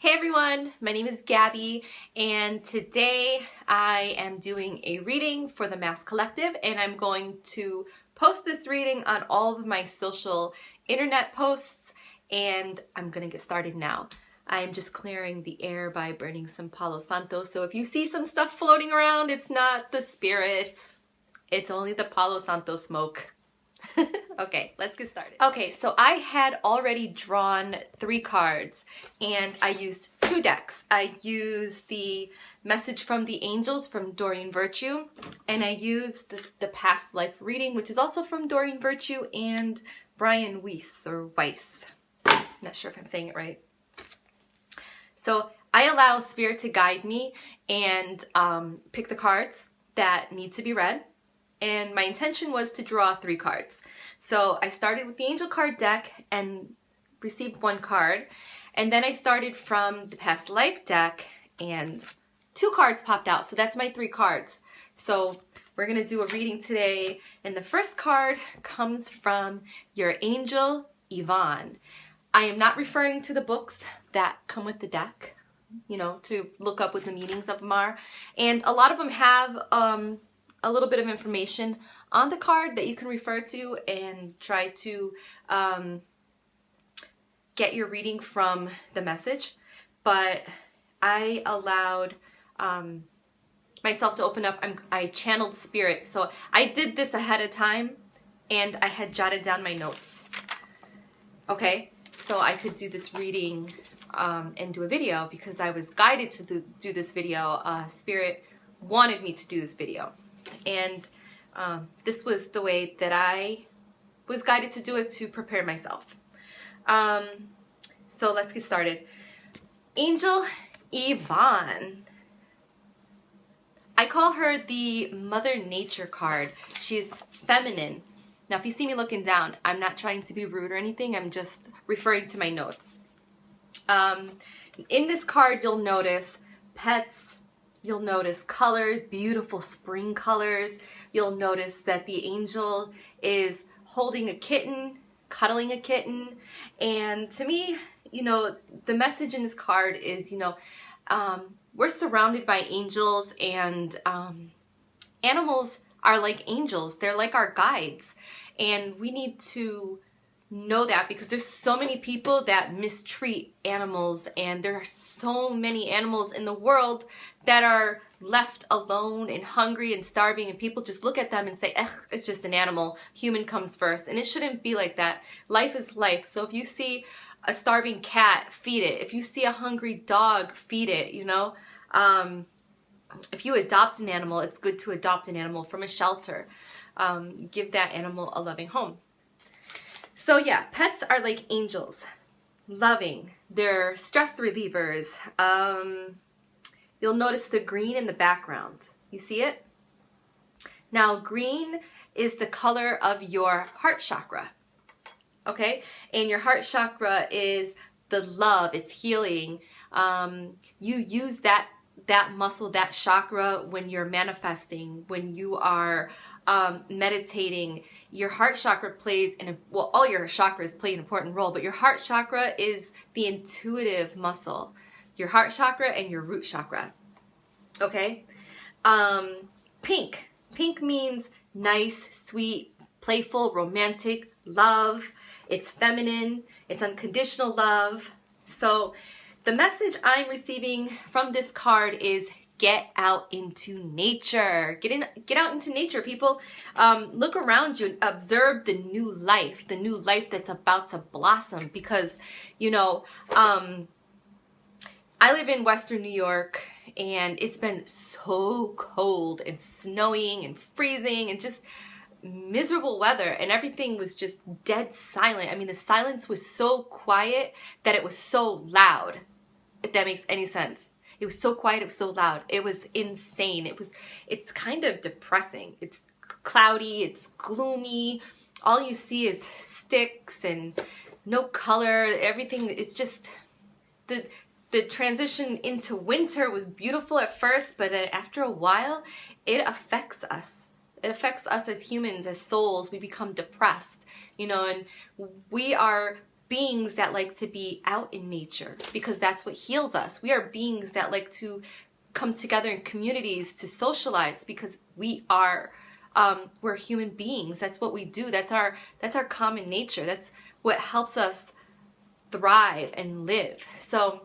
Hey everyone, my name is Gabby and today I am doing a reading for the Mass Collective and I'm going to post this reading on all of my social internet posts and I'm going to get started now. I'm just clearing the air by burning some Palo Santo, so if you see some stuff floating around, it's not the spirits, it's only the Palo Santo smoke. Okay, let's get started. Okay, so I had already drawn 3 cards and I used 2 decks. I used the Message from the Angels from Doreen Virtue and I used the Past Life reading, which is also from Doreen Virtue and Brian Weiss or Weiss. Not sure if I'm saying it right. So I allow Spirit to guide me and pick the cards that need to be read. And my intention was to draw 3 cards. So I started with the Angel card deck and received 1 card. And then I started from the Past Life deck and 2 cards popped out. So that's my 3 cards. So we're going to do a reading today. And the first card comes from your Angel, Yvonne. I am not referring to the books that come with the deck, you know, to look up what the meanings of them are. And a lot of them have a little bit of information on the card that you can refer to and try to get your reading from the message. But I allowed myself to open up. I channeled Spirit. So I did this ahead of time and I had jotted down my notes. Okay, so I could do this reading and do a video because I was guided to do this video. Spirit wanted me to do this video. And this was the way that I was guided to do it to prepare myself. So let's get started. Angel Yvonne. I call her the Mother Nature card. She's feminine. Now if you see me looking down, I'm not trying to be rude or anything. I'm just referring to my notes. In this card you'll notice pets. You'll notice colors, beautiful spring colors. You'll notice that the angel is holding a kitten, cuddling a kitten. And to me, you know, the message in this card is, you know, we're surrounded by angels and animals are like angels. They're like our guides. And we need to know that because there's so many people that mistreat animals and there are so many animals in the world that are left alone and hungry and starving and people just look at them and say, eh, it's just an animal, human comes first. And it shouldn't be like that. Life is life. So if you see a starving cat, feed it. If you see a hungry dog, feed it, you know. If you adopt an animal, it's good to adopt an animal from a shelter. Give that animal a loving home. So yeah, pets are like angels, loving. They're stress relievers. You'll notice the green in the background. You see it? Now green is the color of your heart chakra, okay? And your heart chakra is the love, it's healing. You use that muscle, that chakra when you're manifesting, when you are meditating. Your heart chakra plays well, all your chakras play an important role, but your heart chakra is the intuitive muscle. Your heart chakra and your root chakra. Okay? Pink. Pink means nice, sweet, playful, romantic, love. It's feminine. It's unconditional love. So the message I'm receiving from this card is get out into nature. Get out into nature, people. Look around you and observe the new life that's about to blossom because, you know, I live in Western New York and it's been so cold and snowing and freezing and just miserable weather and everything was just dead silent. I mean, the silence was so quiet that it was so loud, if that makes any sense. It was so quiet, it was so loud. It was insane. It's kind of depressing. It's cloudy, it's gloomy. All you see is sticks and no color. Everything is just, the transition into winter was beautiful at first, but after a while, it affects us. It affects us as humans, as souls. We become depressed, you know, and we are beings that like to be out in nature because that's what heals us. We are beings that like to come together in communities to socialize because we're human beings. That's what we do. That's our common nature. That's what helps us thrive and live. So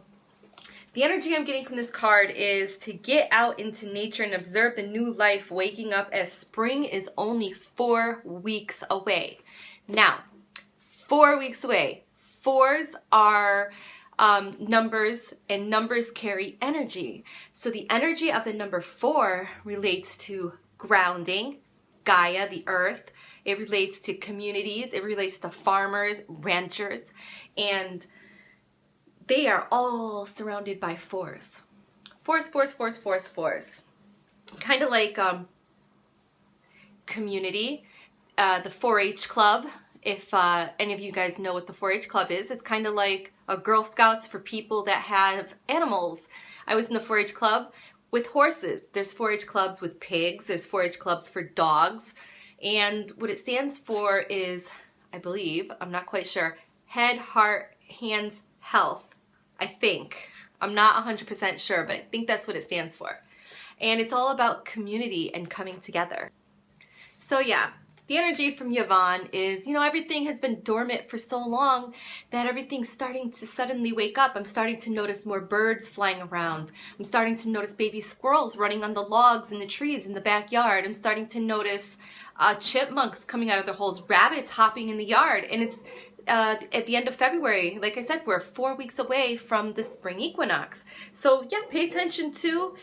the energy I'm getting from this card is to get out into nature and observe the new life waking up as spring is only 4 weeks away. Now, 4 weeks away. Fours are numbers, and numbers carry energy. So the energy of the number 4 relates to grounding, Gaia, the earth. It relates to communities. It relates to farmers, ranchers, and they are all surrounded by fours. Fours. Kind of like community, the 4-H club. If any of you guys know what the 4-H club is, it's kind of like a Girl Scouts for people that have animals. I was in the 4-H club with horses. There's 4-H clubs with pigs. There's 4-H clubs for dogs. And what it stands for is, I believe, I'm not quite sure, head, heart, hands, health. I think. I'm not 100% sure, but I think that's what it stands for. And it's all about community and coming together. So yeah, the energy from Yvonne is, everything has been dormant for so long that everything's starting to suddenly wake up. I'm starting to notice more birds flying around. I'm starting to notice baby squirrels running on the logs in the trees in the backyard. I'm starting to notice chipmunks coming out of their holes, rabbits hopping in the yard. And it's at the end of February. Like I said, we're 4 weeks away from the spring equinox. So yeah, pay attention to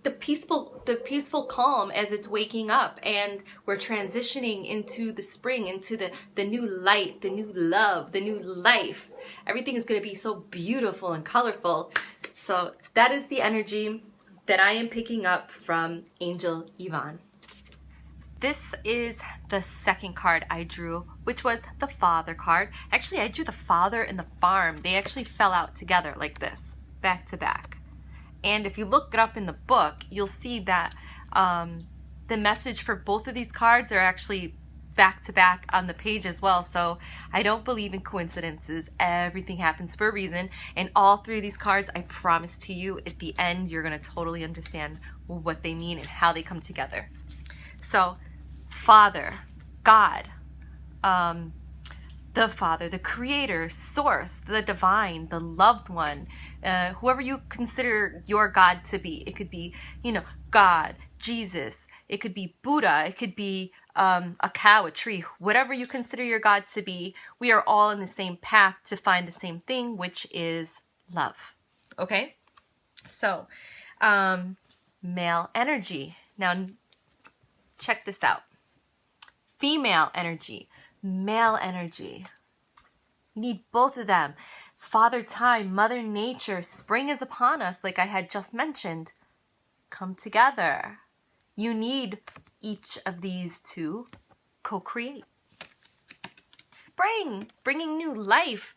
the peaceful calm as it's waking up, and we're transitioning into the spring, into the new light, the new love, the new life. Everything is going to be so beautiful and colorful. So that is the energy that I am picking up from Angel Yvonne. This is the second card I drew, which was the Father card. Actually, I drew the Father and the Farm. They actually fell out together like this, back to back. And if you look it up in the book, you'll see that the message for both of these cards are actually back to back on the page as well. So I don't believe in coincidences. Everything happens for a reason. And all 3 of these cards, I promise to you, at the end, you're going to totally understand what they mean and how they come together. So Father, God, the Father, the Creator, Source, the Divine, the Loved One, whoever you consider your God to be. It could be, God, Jesus. It could be Buddha. It could be a cow, a tree, whatever you consider your God to be. We are all in the same path to find the same thing, which is love. Okay? So, male energy. Now, check this out. Female energy, male energy. You need both of them. Father Time, Mother Nature, spring is upon us, like I had just mentioned. Come together. You need each of these to co-create. Spring, bringing new life,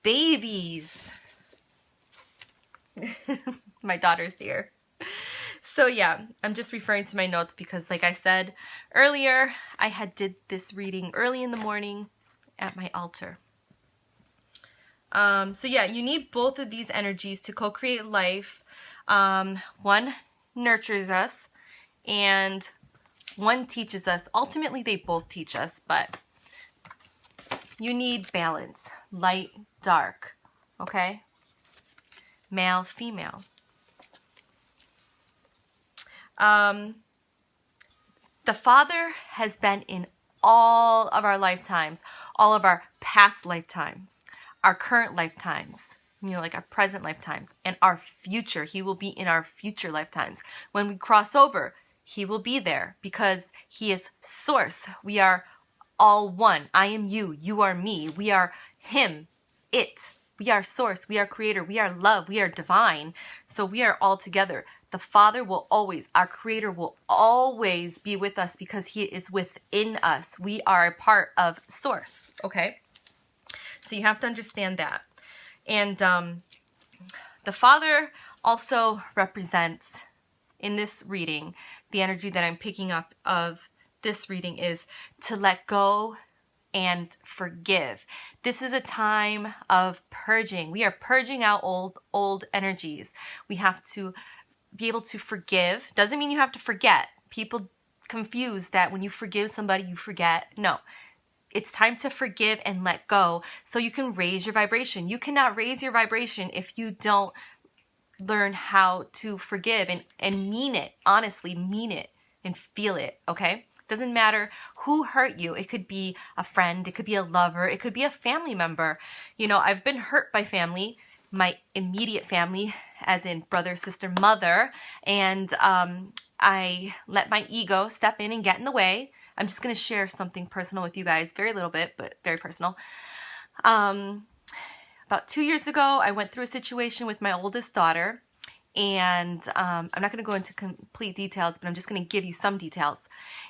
babies. My daughter's here. So yeah, I'm just referring to my notes because, like I said earlier, I did this reading early in the morning at my altar. So yeah, you need both of these energies to co-create life. One nurtures us and one teaches us. Ultimately, they both teach us, but you need balance, light, dark, okay? Male, female. The Father has been in all of our lifetimes, all of our past lifetimes, our current lifetimes, like our present lifetimes, and our future. He will be in our future lifetimes. When we cross over, He will be there because He is Source. We are all one. I am you. You are me. We are Him, it. We are Source. We are Creator. We are love. We are divine. So we are all together. The Father will always, our Creator will always be with us because He is within us. We are a part of Source, okay? So you have to understand that. And the Father also represents, in this reading, the energy that I'm picking up of this reading is to let go and forgive. This is a time of purging. We are purging out old energies. We have to be able to forgive. Doesn't mean you have to forget. People confuse that when you forgive somebody, you forget. No. It's time to forgive and let go so you can raise your vibration. You cannot raise your vibration if you don't learn how to forgive and mean it. Honestly, mean it and feel it, okay? Doesn't matter who hurt you. It could be a friend. It could be a lover. It could be a family member. You know, I've been hurt by family, my immediate family, as in brother, sister, mother, and I let my ego step in and get in the way. I'm just going to share something personal with you guys, very little bit, but very personal. About 2 years ago, I went through a situation with my oldest daughter, and I'm not going to go into complete details, but I'm just going to give you some details.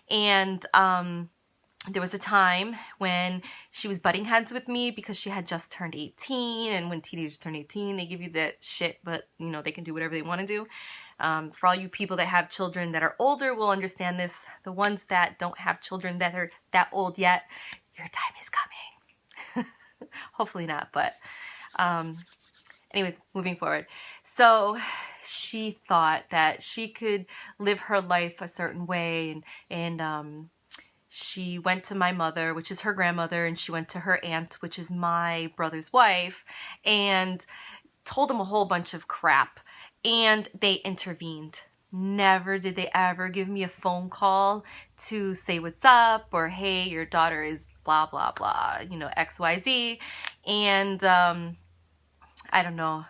And there was a time when she was butting heads with me because she had just turned 18, and when teenagers turn 18, they give you that shit, but you know, they can do whatever they want to do. For all you people that have children that are older will understand this. The ones that don't have children that are that old yet, your time is coming. Hopefully not, but anyways, moving forward. So she thought that she could live her life a certain way, and she went to my mother, which is her grandmother, and she went to her aunt, which is my brother's wife, and told them a whole bunch of crap. And they intervened. Never did they ever give me a phone call to say what's up or, hey, your daughter is blah, blah, blah, you know, XYZ. And I don't know.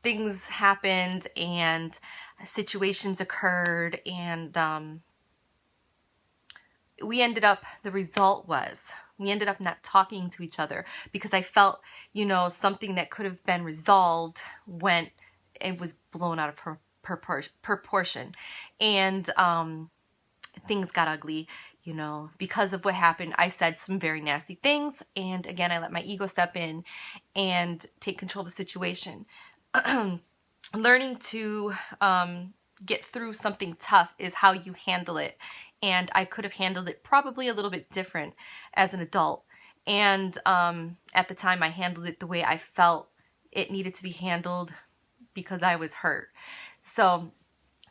Things happened and situations occurred, and the result was we ended up not talking to each other because I felt, you know, something that could have been resolved went, it was blown out of proportion. And things got ugly, you know, because of what happened. I said some very nasty things, and again, I let my ego step in and take control of the situation. Learning to get through something tough is how you handle it. And I could have handled it probably a little bit different as an adult. And at the time, I handled it the way I felt it needed to be handled because I was hurt. So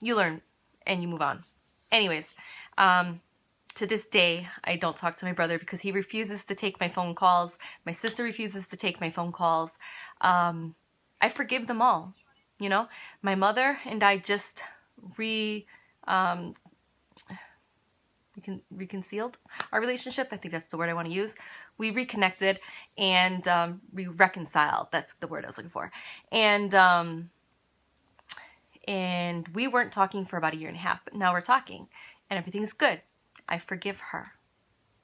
you learn and you move on. Anyways, to this day, I don't talk to my brother because he refuses to take my phone calls. My sister refuses to take my phone calls. I forgive them all. You know, my mother and I just reconciled our relationship. I think that's the word I want to use. We reconnected and we reconciled. That's the word I was looking for. And we weren't talking for about 1.5 years, but now we're talking and everything's good. I forgive her.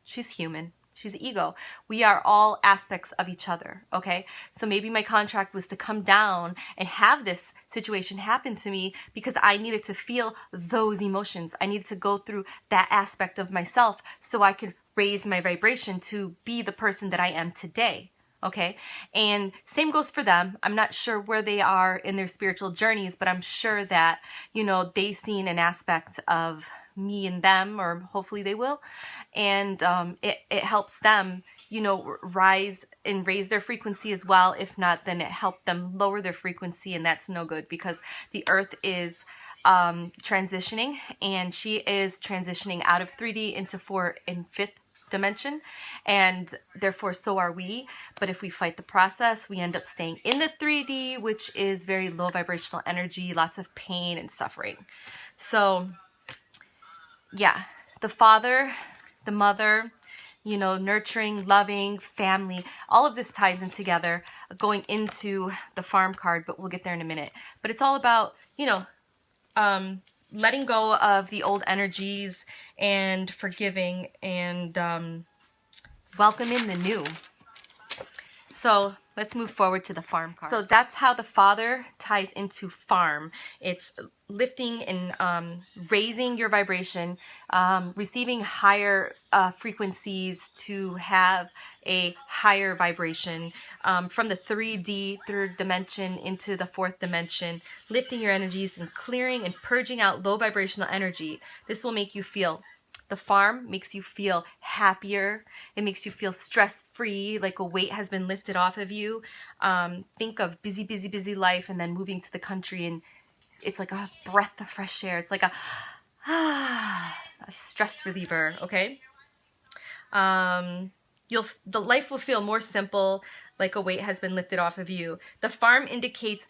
She's human. She's ego. We are all aspects of each other, okay? So maybe my contract was to come down and have this situation happen to me because I needed to feel those emotions. I needed to go through that aspect of myself so I could raise my vibration to be the person that I am today, okay? And same goes for them. I'm not sure where they are in their spiritual journeys, but I'm sure that, you know, they've seen an aspect of me and them, or hopefully they will, and it helps them, you know, rise and raise their frequency as well. If not, then it helped them lower their frequency, and that's no good because the earth is transitioning, and she is transitioning out of 3D into 4th and 5th dimension, and therefore so are we. But if we fight the process, we end up staying in the 3D, which is very low vibrational energy, lots of pain and suffering. So yeah, the father, the mother, you know, nurturing, loving, family, all of this ties in together going into the farm card, but we'll get there in a minute. But it's all about, you know, letting go of the old energies and forgiving and welcoming the new. So let's move forward to the farm card. So that's how the father ties into farm. It's lifting and raising your vibration, receiving higher frequencies to have a higher vibration from the 3D, third dimension, into the 4th dimension, lifting your energies and clearing and purging out low vibrational energy. This will make you feel The farm makes you feel happier. It makes you feel stress-free, like a weight has been lifted off of you. Think of busy, busy, busy life and then moving to the country, and it's like a breath of fresh air. It's like a stress reliever, okay? The life will feel more simple, like a weight has been lifted off of you. The farm indicates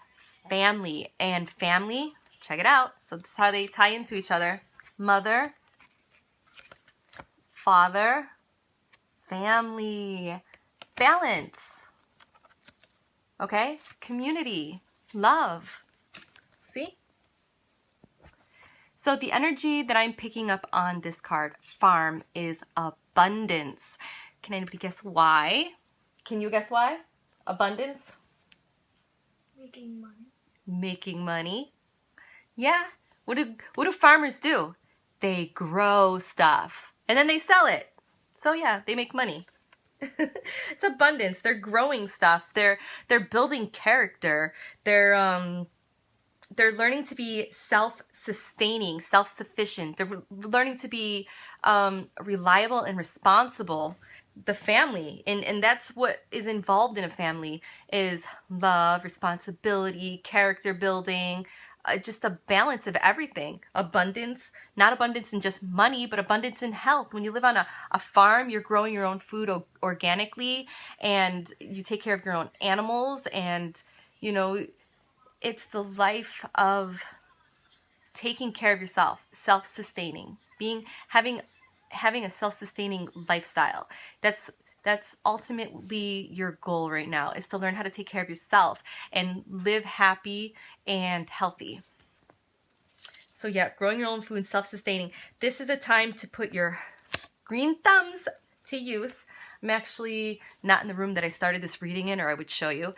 family, and family, check it out. So this is how they tie into each other. Mother, father, family, balance, okay? Community, love, see? So the energy that I'm picking up on this card, farm, is abundance. Can anybody guess why? Can you guess why? Abundance? Making money. Making money. Yeah. What do farmers do? They grow stuff and then they sell it. So yeah, they make money. It's abundance. They're growing stuff. They're building character. They're learning to be self-sustaining, self-sufficient. They're learning to be reliable and responsible. The family, and that's what is involved in a family, is love, responsibility, character building, just a balance of everything. Abundance, not abundance in just money, but abundance in health. When you live on a farm, you're growing your own food organically, and you take care of your own animals, and you know, it's the life of taking care of yourself, self-sustaining, having a self-sustaining lifestyle. That's ultimately your goal right now, is to learn how to take care of yourself and live happy and healthy. So yeah, growing your own food, self-sustaining. This is a time to put your green thumbs to use. I'm actually not in the room that I started this reading in, or I would show you,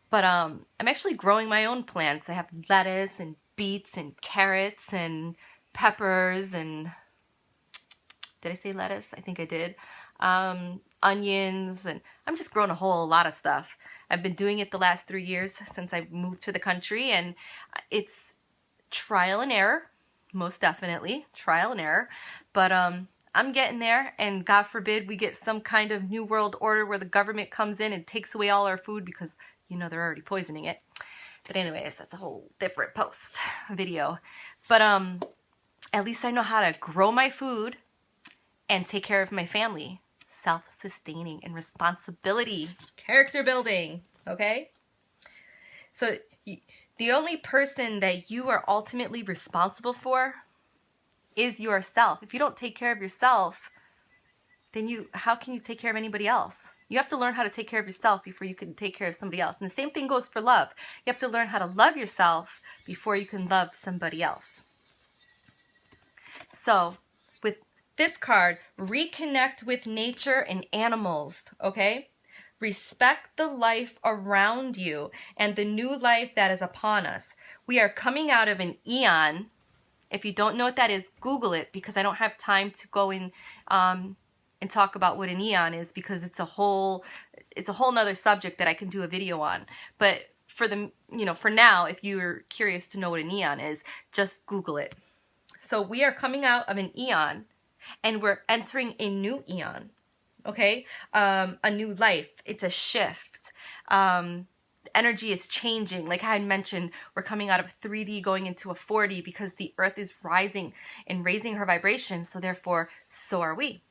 but I'm actually growing my own plants. I have lettuce and beets and carrots and peppers and, did I say lettuce? I think I did. Onions, and I'm just growing a whole lot of stuff. I've been doing it the last 3 years since I moved to the country, and it's trial and error, most definitely, trial and error. But I'm getting there, and God forbid we get some kind of new world order where the government comes in and takes away all our food, because you know they're already poisoning it. But anyways, that's a whole different post video. But at least I know how to grow my food and take care of my family. Self-sustaining and responsibility. Character building, okay? So the only person that you are ultimately responsible for is yourself. If you don't take care of yourself, then how can you take care of anybody else? You have to learn how to take care of yourself before you can take care of somebody else. And the same thing goes for love. You have to learn how to love yourself before you can love somebody else. So with this card, reconnect with nature and animals, okay? Respect the life around you and the new life that is upon us. We are coming out of an eon. If you don't know what that is, Google it, because I don't have time to go in and talk about what an eon is, because it's a whole nother subject that I can do a video on. But for now, if you're curious to know what an eon is, just Google it. So we are coming out of an eon, and we're entering a new eon, okay? A new life. It's a shift. Energy is changing. Like I had mentioned, we're coming out of 3D going into a 4D, because the earth is rising and raising her vibration, so therefore, so are we.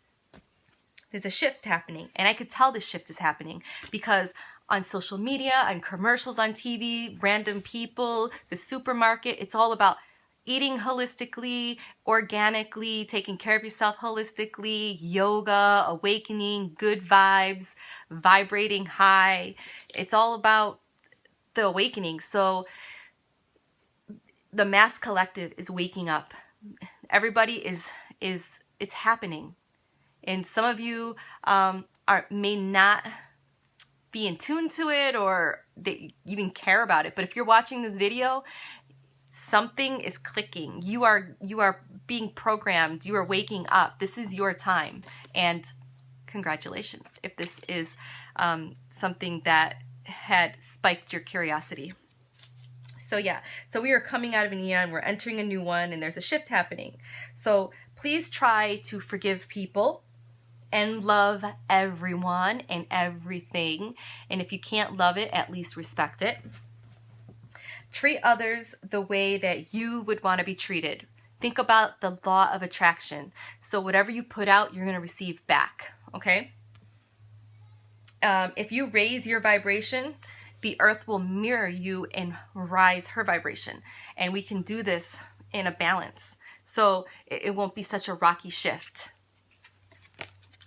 There's a shift happening, and I could tell this shift is happening because on social media, on commercials on TV, random people, the supermarket, it's all about eating holistically, organically, taking care of yourself holistically, yoga, awakening, good vibes, vibrating high. It's all about the awakening. So the mass collective is waking up. Everybody it's happening. And some of you may not be in tune to it, or they even care about it. But if you're watching this video, something is clicking. You are being programmed. You are waking up. This is your time. And congratulations if this is something that had spiked your curiosity. So yeah, so we are coming out of an eon, we're entering a new one, and there's a shift happening. So please try to forgive people and love everyone and everything. And if you can't love it, at least respect it. Treat others the way that you would want to be treated. Think about the law of attraction. So whatever you put out, you're going to receive back, okay? If you raise your vibration, the earth will mirror you and rise her vibration. And we can do this in a balance. So it won't be such a rocky shift.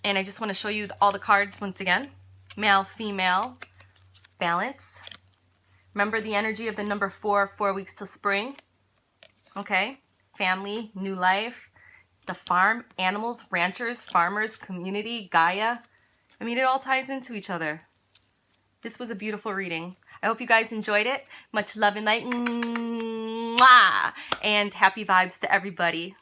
And I just want to show you all the cards once again. Male, female, balance. Remember the energy of the number 4, 4 weeks till spring. Okay. Family, new life, the farm, animals, ranchers, farmers, community, Gaia. I mean, it all ties into each other. This was a beautiful reading. I hope you guys enjoyed it. Much love and light. Mwah! And happy vibes to everybody.